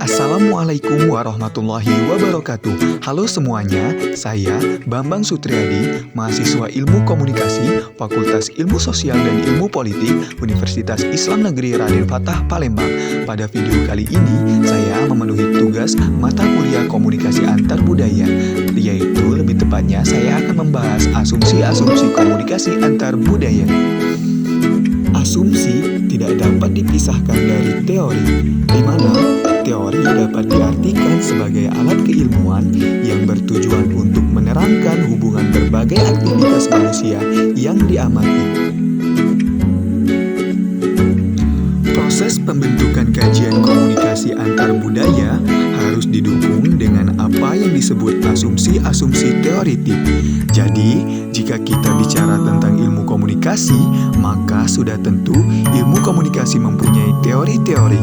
Assalamualaikum warahmatullahi wabarakatuh. Halo semuanya, saya Bambang Sutriyadi, mahasiswa Ilmu Komunikasi, Fakultas Ilmu Sosial dan Ilmu Politik, Universitas Islam Negeri Raden Fatah, Palembang. Pada video kali ini, saya memenuhi tugas mata kuliah Komunikasi Antar Budaya, yaitu lebih tepatnya saya akan membahas asumsi-asumsi komunikasi antar budaya. Asumsi tidak dapat dipisahkan dari teori, di mana teori dapat diartikan sebagai alat keilmuan yang bertujuan untuk menerangkan hubungan berbagai aktivitas manusia yang diamati. Proses pembentukan kajian komunikasi antar budaya harus didukung dengan apa yang disebut asumsi-asumsi teoritik. Jadi, jika kita bicara tentang ilmu komunikasi, maka sudah tentu ilmu komunikasi mempunyai teori-teori.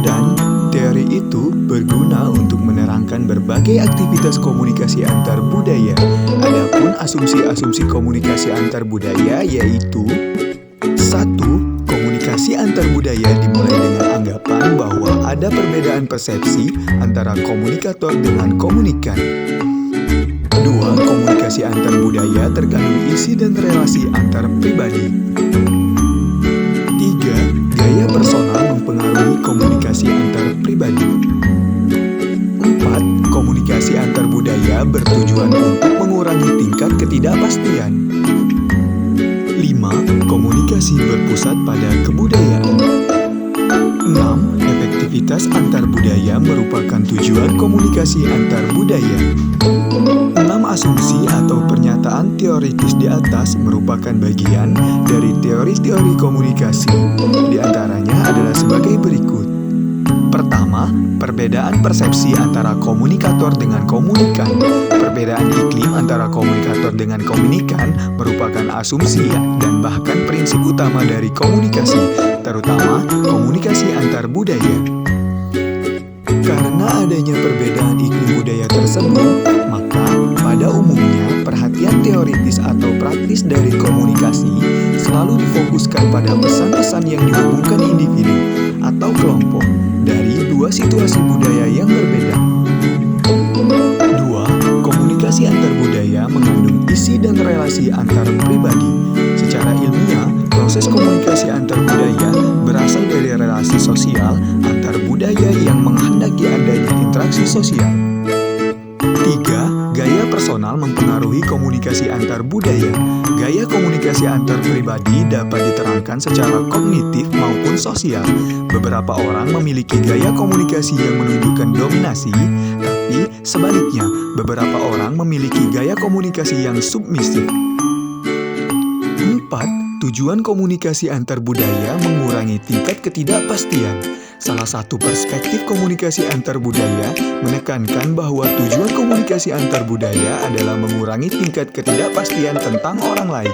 Dan teori itu berguna untuk menerangkan berbagai aktivitas komunikasi antar budaya. Adapun asumsi-asumsi komunikasi antar budaya yaitu 1. Komunikasi antar budaya dimulai dengan anggapan bahwa ada perbedaan persepsi antara komunikator dengan komunikan. 2. Komunikasi antar budaya terkandung isi dan relasi antar pribadi. 3. Gaya personal mempengaruhi komunikasi antar pribadi. 4. Komunikasi antar budaya bertujuan untuk mengurangi tingkat ketidakpastian. 5. Komunikasi berpusat pada kebudayaan. 6. Efektivitas antar budaya merupakan tujuan komunikasi antar budaya. 6 asumsi atau pernyataan teoritis di atas merupakan bagian dari teori-teori komunikasi. Di antaranya adalah sebagai berikut. Pertama, perbedaan persepsi antara komunikator dengan komunikan. Perbedaan iklim antara komunikator dengan komunikan merupakan asumsi dan bahkan prinsip utama dari komunikasi, terutama komunikasi antar budaya. Karena adanya perbedaan iklim budaya tersebut, maka pada umumnya perhatian teoritis atau praktis dari komunikasi selalu difokuskan pada pesan-pesan yang dihubungkan individu atau kelompok dari dua situasi budaya yang berbeda. 2. Komunikasi antar budaya mengandung isi dan relasi antar pribadi. Secara ilmiah, proses komunikasi antar budaya berasal dari relasi sosial antar budaya yang menghendaki adanya interaksi sosial. 3. Gaya personal mempengaruhi komunikasi antar budaya. Gaya komunikasi antar pribadi dapat diterangkan secara kognitif maupun sosial. Beberapa orang memiliki gaya komunikasi yang menunjukkan dominasi, tapi sebaliknya, beberapa orang memiliki gaya komunikasi yang submisif. 4. Tujuan komunikasi antar budaya mengurangi tingkat ketidakpastian. Salah satu perspektif komunikasi antar budaya menekankan bahwa tujuan komunikasi antar budaya adalah mengurangi tingkat ketidakpastian tentang orang lain.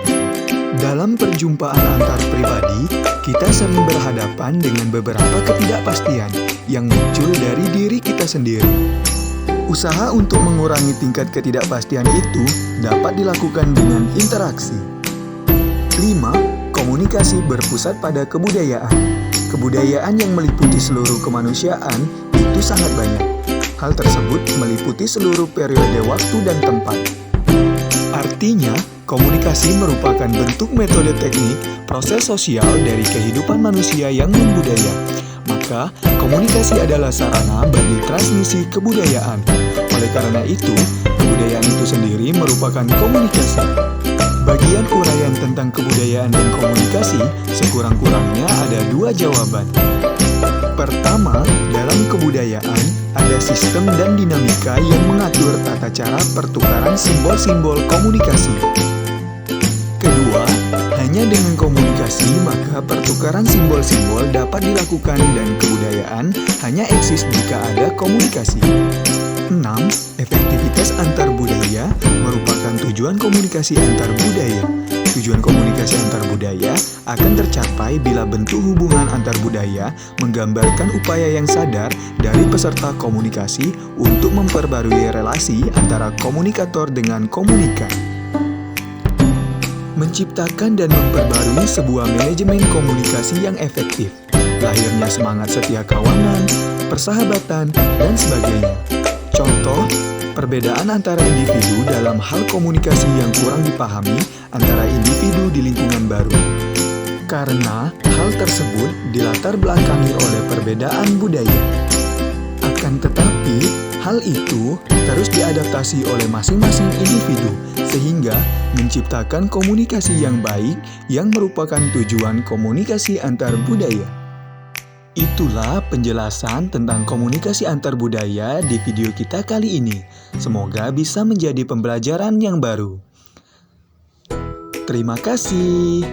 Dalam perjumpaan antar pribadi, kita sering berhadapan dengan beberapa ketidakpastian yang muncul dari diri kita sendiri. Usaha untuk mengurangi tingkat ketidakpastian itu dapat dilakukan dengan interaksi. 5. Komunikasi berpusat pada kebudayaan. Kebudayaan yang meliputi seluruh kemanusiaan itu sangat banyak. Hal tersebut meliputi seluruh periode waktu dan tempat. Artinya, komunikasi merupakan bentuk metode teknik proses sosial dari kehidupan manusia yang membudaya. Maka, komunikasi adalah sarana bagi transmisi kebudayaan. Oleh karena itu, kebudayaan itu sendiri merupakan komunikasi. Bagian uraian tentang kebudayaan dan komunikasi sekurang-kurangnya ada 2 jawaban. Pertama, dalam kebudayaan ada sistem dan dinamika yang mengatur tata cara pertukaran simbol-simbol komunikasi. Kedua, hanya dengan komunikasi maka pertukaran simbol-simbol dapat dilakukan dan kebudayaan hanya eksis jika ada komunikasi. 6. Efektivitas antar budaya merupakan tujuan komunikasi antar budaya. Tujuan komunikasi antar budaya akan tercapai bila bentuk hubungan antar budaya menggambarkan upaya yang sadar dari peserta komunikasi untuk memperbarui relasi antara komunikator dengan komunikan. Menciptakan dan memperbarui sebuah manajemen komunikasi yang efektif. Lahirnya semangat setia kawanan, persahabatan, dan sebagainya. Contoh, perbedaan antara individu dalam hal komunikasi yang kurang dipahami antara individu di lingkungan baru. Karena hal tersebut dilatar belakangi oleh perbedaan budaya. Akan tetapi, hal itu terus diadaptasi oleh masing-masing individu sehingga menciptakan komunikasi yang baik yang merupakan tujuan komunikasi antar budaya. Itulah penjelasan tentang komunikasi antar budaya di video kita kali ini. Semoga bisa menjadi pembelajaran yang baru. Terima kasih.